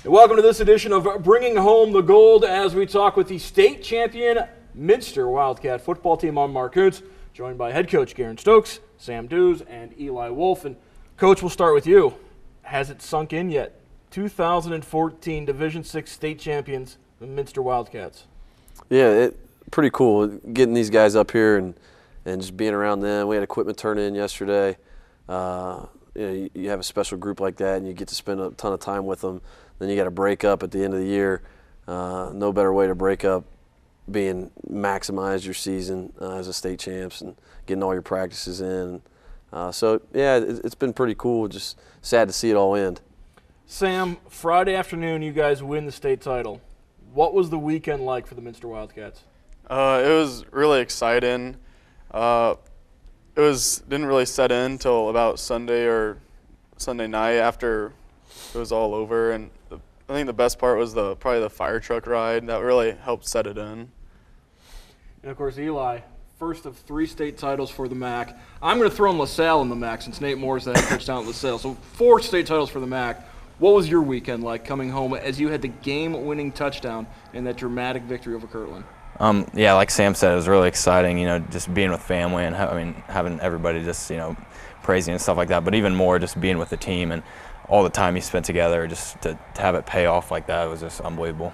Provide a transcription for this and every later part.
And welcome to this edition of Bringing Home the Gold as we talk with the state champion Minster Wildcat football team. I'm Mark Kuntz, joined by head coach Garen Stokes, Sam Dews, and Eli Wolf. And Coach, we'll start with you. Has it sunk in yet? 2014 Division VI state champions, the Minster Wildcats. Yeah, pretty cool getting these guys up here and just being around them. We had equipment turn in yesterday. You have a special group like that, and you get to spend a ton of time with them. Then you got to break up at the end of the year. No better way to break up being maximize your season as a state champs and getting all your practices in. It's been pretty cool. Just sad to see it all end. Sam, Friday afternoon, you guys win the state title. What was the weekend like for the Minster Wildcats? It was really exciting. Didn't really set in until about Sunday night after it was all over, and I think the best part was probably the fire truck ride that really helped set it in. And of course, Eli, first of 3 state titles for the MAC. I'm going to throw in LaSalle in the MAC since Nate Moore's the head coach down at LaSalle. So 4 state titles for the MAC. What was your weekend like coming home as you had the game-winning touchdown in that dramatic victory over Kirtland? Like Sam said, it was really exciting, just being with family and having everybody just, praising and stuff like that. But even more, just being with the team and all the time you spent together, just to have it pay off like that was just unbelievable.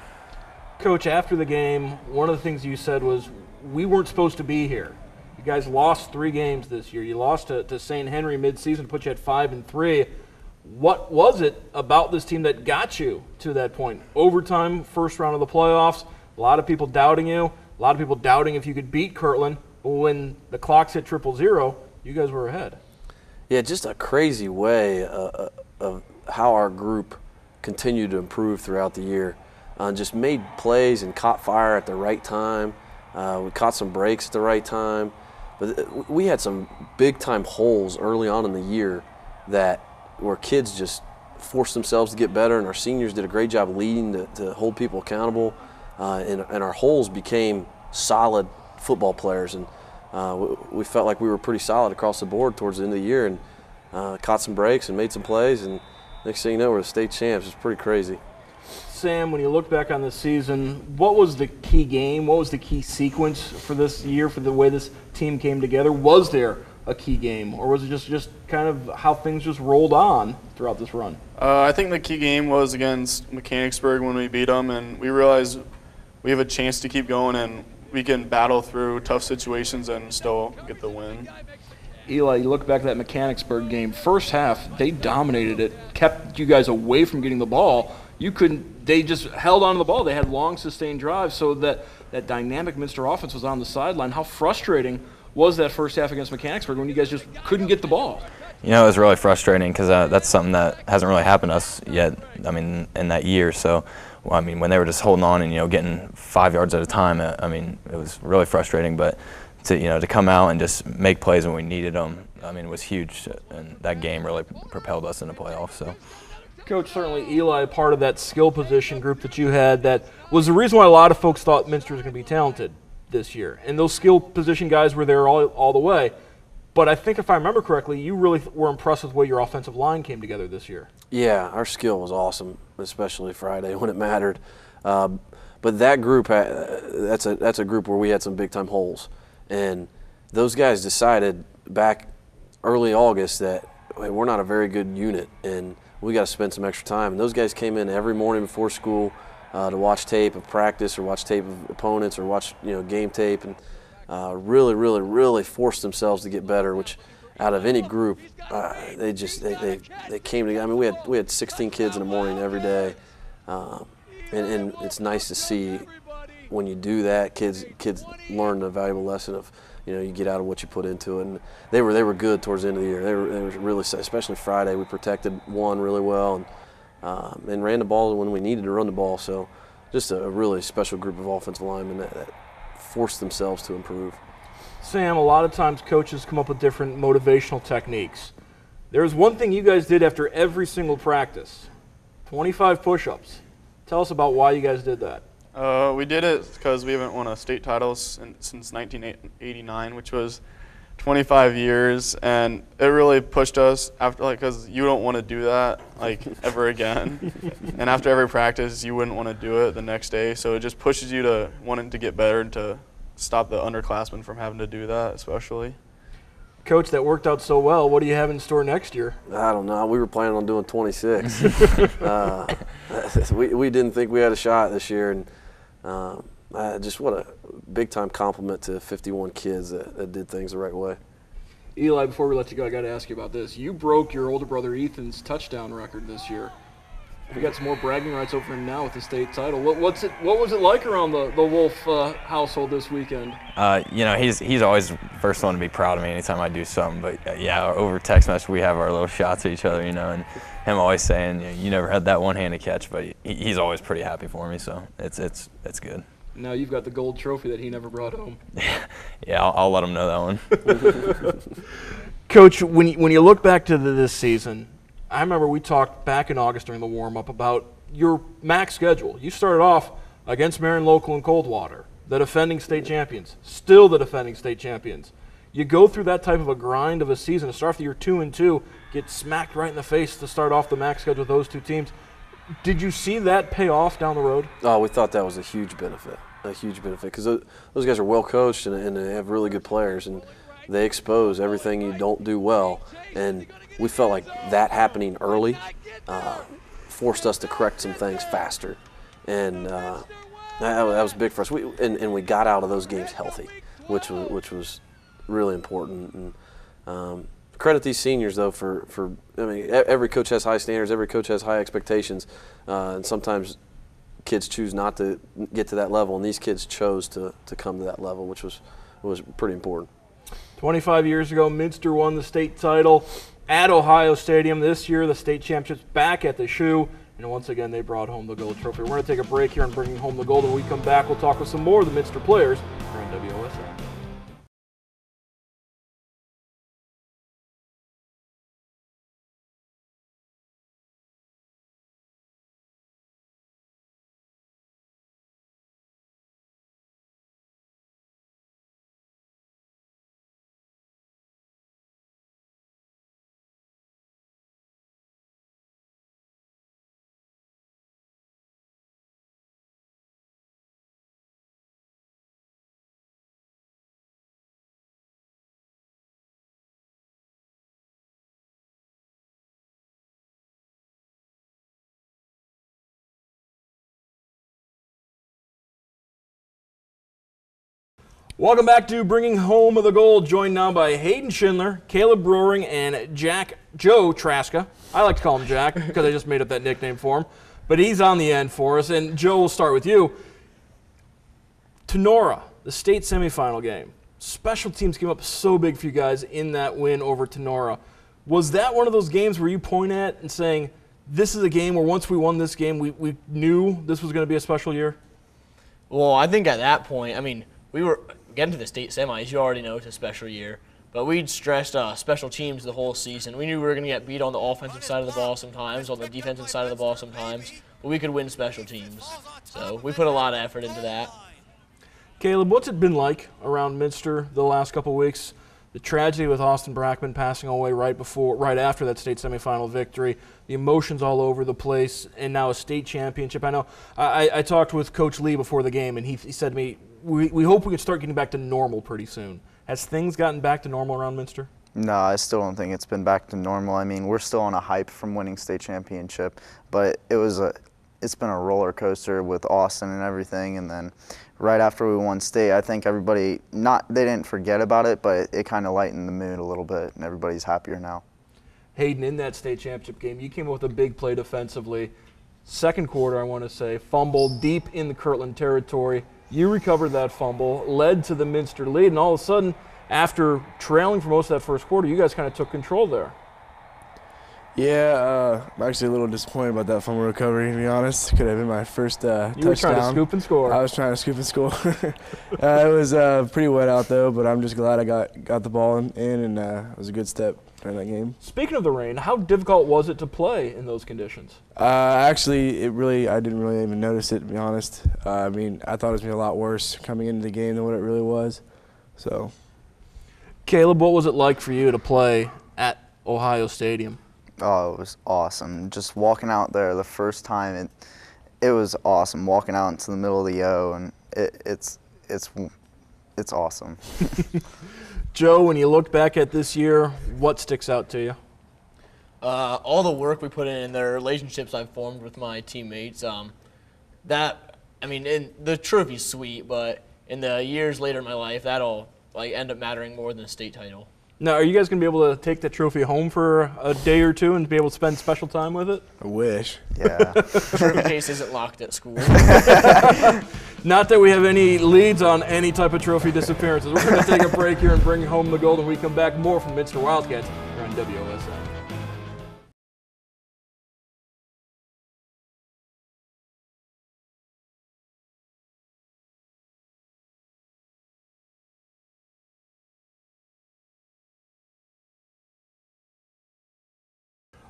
Coach, after the game, one of the things you said was, we weren't supposed to be here. You guys lost 3 games this year. You lost to St. Henry mid-season, put you at 5-3. What was it about this team that got you to that point? Overtime, first round of the playoffs, a lot of people doubting you, a lot of people doubting if you could beat Kirtland. But when the clocks hit 0-0, you guys were ahead. Yeah, just a crazy way of how our group continued to improve throughout the year. Just made plays and caught fire at the right time. We caught some breaks at the right time. But we had some big-time holes early on in the year where kids just forced themselves to get better, and our seniors did a great job leading to hold people accountable. And our holes became solid football players, and we felt like we were pretty solid across the board towards the end of the year, and caught some breaks and made some plays, and next thing you know, we're the state champs. It's pretty crazy. Sam, when you look back on the season, what was the key game? What was the key sequence for this year, for the way this team came together? Was there a key game, or was it just kind of how things just rolled on throughout this run? I think the key game was against Mechanicsburg when we beat them, and we realized we have a chance to keep going and we can battle through tough situations and still get the win. Eli, you look back at that Mechanicsburg game, first half, they dominated it, kept you guys away from getting the ball. They just held on to the ball. They had long, sustained drives, so that dynamic Minster offense was on the sideline. How frustrating was that first half against Mechanicsburg when you guys just couldn't get the ball? It was really frustrating because that's something that hasn't really happened to us yet, in that year. So, when they were just holding on and, getting 5 yards at a time, it was really frustrating. But to come out and just make plays when we needed them, it was huge. And that game really propelled us into playoffs. So. Coach, certainly Eli, part of that skill position group that you had, that was the reason why a lot of folks thought Minster was going to be talented this year. And those skill position guys were there all the way. But I think if I remember correctly, you really were impressed with the way your offensive line came together this year. Yeah, our skill was awesome, especially Friday when it mattered. But that group, that's a group where we had some big-time holes. And those guys decided back early August that we're not a very good unit and we got to spend some extra time. And those guys came in every morning before school to watch tape of practice or watch tape of opponents or watch game tape, and really, really, really forced themselves to get better. Which, out of any group, they came together. We had 16 kids in the morning every day, and it's nice to see when you do that. Kids learn the valuable lesson of you get out of what you put into it. And they were good towards the end of the year. They were really, especially Friday. We protected one really well and ran the ball when we needed to run the ball. So just a really special group of offensive linemen that forced themselves to improve. Sam, a lot of times coaches come up with different motivational techniques. There was one thing you guys did after every single practice, 25 push-ups. Tell us about why you guys did that. We did it because we haven't won a state title since 1989, which was 25 years, and it really pushed us after, like, because you don't want to do that, like, ever again. And after every practice, you wouldn't want to do it the next day. So it just pushes you to wanting to get better and to stop the underclassmen from having to do that, especially. Coach, that worked out so well. What do you have in store next year? I don't know. We were planning on doing 26. We didn't think we had a shot this year, and just what a big-time compliment to 51 kids that did things the right way. Eli, before we let you go, I got to ask you about this. You broke your older brother Ethan's touchdown record this year. You got some more bragging rights over him now with the state title. What was it like around the Wolf household this weekend? You know, he's always the first one to be proud of me anytime I do something. But yeah, over text message we have our little shots at each other, you know, and him always saying, you never had that one-handed catch, but he's always pretty happy for me. So it's good. Now you've got the gold trophy that he never brought home. Yeah, I'll let him know that one. Coach, when you look back to this season, I remember we talked back in August during the warm-up about your MAC schedule. You started off against Marion Local and Coldwater, the defending state champions, still the defending state champions. You go through that type of a grind of a season to start off the year 2-2, get smacked right in the face to start off the MAC schedule with those two teams. Did you see that pay off down the road? Oh, we thought that was a huge benefit, because those guys are well coached and they have really good players, and they expose everything you don't do well. And we felt like that happening early forced us to correct some things faster, and that was big for us. And we got out of those games healthy, which was really important. And credit these seniors though for I mean, every coach has high standards, every coach has high expectations, and sometimes kids choose not to get to that level, and these kids chose to come to that level, which was pretty important. 25 years ago, Minster won the state title at Ohio Stadium. This year, the state championships back at the Shoe, and once again, they brought home the gold trophy. We're going to take a break here on Bringing Home the Gold. When we come back, we'll talk with some more of the Minster players here on WOSN. Welcome back to Bringing Home the Gold, joined now by Hayden Schindler, Caleb Broering, and Joe Traska. I like to call him Jack because I just made up that nickname for him. But he's on the end for us. And Joe, we'll start with you. Tenora, the state semifinal game. Special teams came up so big for you guys in that win over Tenora. Was that one of those games where you point at and saying, this is a game where once we won this game, we knew this was going to be a special year? Well, I think at that point, I mean, we were getting to the state semis. You already know it's a special year. But we'd stressed special teams the whole season. We knew we were going to get beat on the offensive side of the ball sometimes, on the defensive side of the ball sometimes, but we could win special teams. So we put a lot of effort into that. Caleb, what's it been like around Minster the last couple of weeks? The tragedy with Austin Brackman passing away right after that state semifinal victory, the emotions all over the place, and now a state championship. I know I talked with Coach Lee before the game, and he said to me, we hope we can start getting back to normal pretty soon. Has things gotten back to normal around Minster? No, I still don't think it's been back to normal. I mean, we're still on a hype from winning state championship, but it's been a roller coaster with Austin and everything. And then right after we won state, I think everybody, they didn't forget about it, but it kind of lightened the mood a little bit, and everybody's happier now. Hayden, in that state championship game, you came up with a big play defensively. Second quarter, I want to say, fumble deep in the Kirtland territory. You recovered that fumble, led to the Minster lead, and all of a sudden, after trailing for most of that first quarter, you guys kind of took control there. Yeah, I'm actually a little disappointed about that fumble recovery, to be honest. Could have been my first touchdown. You were trying to scoop and score. I was trying to scoop and score. It was pretty wet out, though, but I'm just glad I got the ball in and it was a good step during that game. Speaking of the rain, how difficult was it to play in those conditions? Actually, I didn't really even notice it, to be honest. I mean, I thought it was going to be a lot worse coming into the game than what it really was. So, Caleb, what was it like for you to play at Ohio Stadium? Oh, it was awesome. Just walking out there the first time, it was awesome. Walking out into the middle of the O, and it's awesome. Joe, when you look back at this year, what sticks out to you? All the work we put in and the relationships I've formed with my teammates. The trophy's sweet, but in the years later in my life, that'll end up mattering more than the state title. Now, are you guys going to be able to take the trophy home for a day or two and be able to spend special time with it? I wish. Yeah. Trophy case isn't locked at school. Not that we have any leads on any type of trophy disappearances. We're going to take a break here and bring home the gold, and we come back more from Minster Wildcats here on WOSN.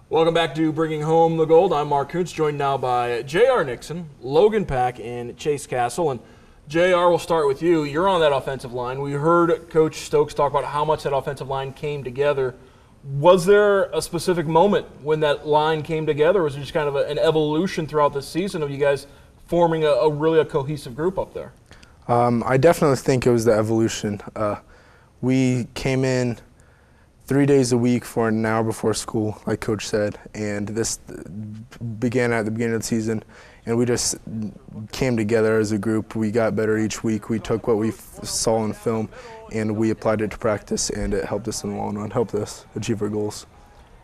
Welcome back to Bringing Home the Gold. I'm Mark Kuntz, joined now by J.R. Nixon, Logan Pack, and Chase Castle. And J.R., we'll start with you. You're on that offensive line. We heard Coach Stokes talk about how much that offensive line came together. Was there a specific moment when that line came together, or was it just kind of an evolution throughout the season of you guys forming a really cohesive group up there? I definitely think it was the evolution. We came in 3 days a week for an hour before school, like Coach said, and this began at the beginning of the season, and we just came together as a group. We got better each week. We took what we saw in film, and we applied it to practice, and it helped us in the long run, helped us achieve our goals.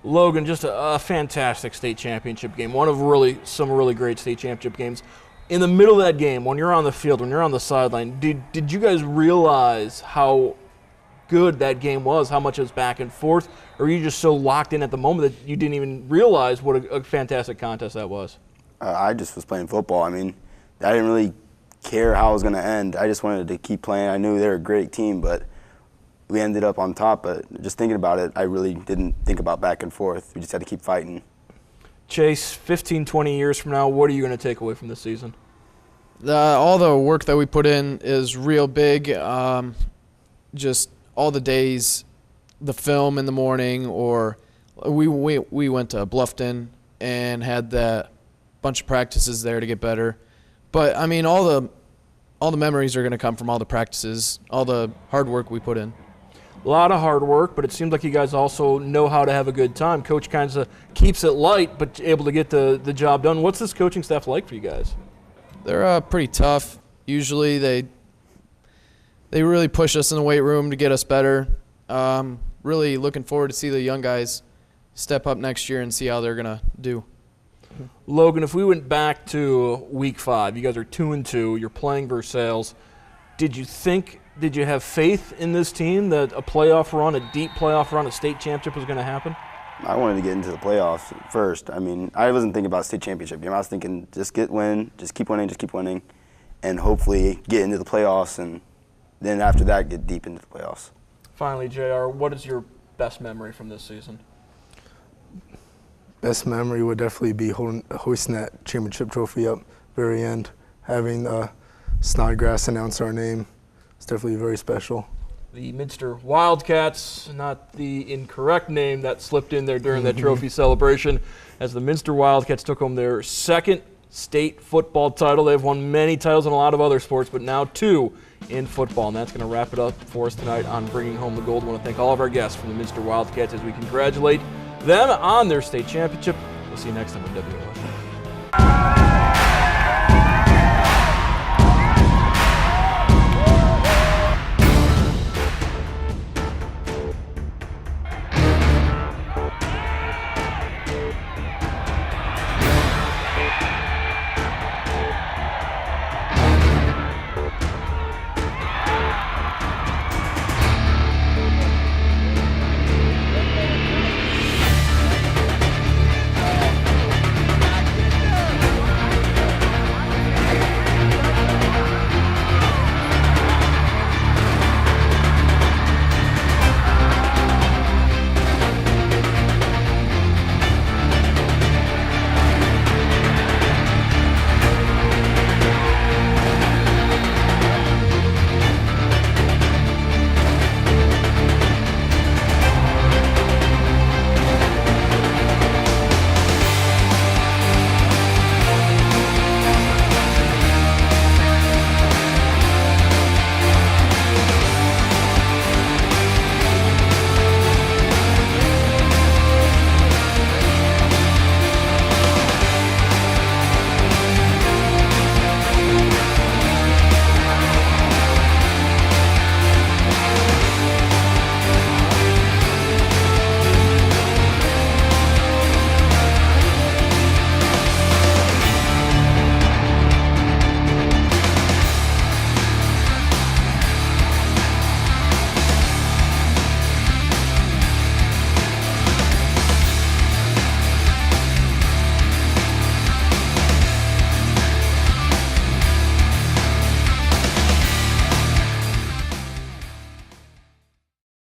Logan, just a fantastic state championship game, one of some really great state championship games. In the middle of that game, when you're on the field, when you're on the sideline, did you guys realize how good that game was, how much it was back and forth, or were you just so locked in at the moment that you didn't even realize what a fantastic contest that was? I just was playing football. I mean, I didn't really care how it was going to end. I just wanted to keep playing. I knew they were a great team, but we ended up on top. But just thinking about it, I really didn't think about back and forth. We just had to keep fighting. Chase, 15, 20 years from now, what are you going to take away from this season? All the work that we put in is real big. Just all the days, the film in the morning, or we went to Bluffton and had that bunch of practices there to get better. But I mean, all the memories are going to come from all the practices, all the hard work we put in. A lot of hard work, but it seems like you guys also know how to have a good time. Coach kind of keeps it light, but able to get the job done. What's this coaching staff like for you guys? They're pretty tough. Usually they really push us in the weight room to get us better. Really looking forward to see the young guys step up next year and see how they're going to do. Logan, if we went back to week 5, you guys are 2-2, you're playing Versailles. Did you have faith in this team that a playoff run, a deep playoff run, a state championship was going to happen? I wanted to get into the playoffs first. I mean, I wasn't thinking about state championship game. I was thinking just keep winning, and hopefully get into the playoffs, and then after that get deep into the playoffs. Finally, JR, what is your best memory from this season? Best memory would definitely be hoisting that championship trophy up very end, having Snodgrass announce our name. It's definitely very special. The Minster Wildcats, not the incorrect name that slipped in there during that trophy celebration, as the Minster Wildcats took home their second state football title. They've won many titles in a lot of other sports, but now 2 in football. And that's going to wrap it up for us tonight on Bringing Home the Gold. I want to thank all of our guests from the Minster Wildcats as we congratulate them on their state championship. We'll see you next time on WOSN.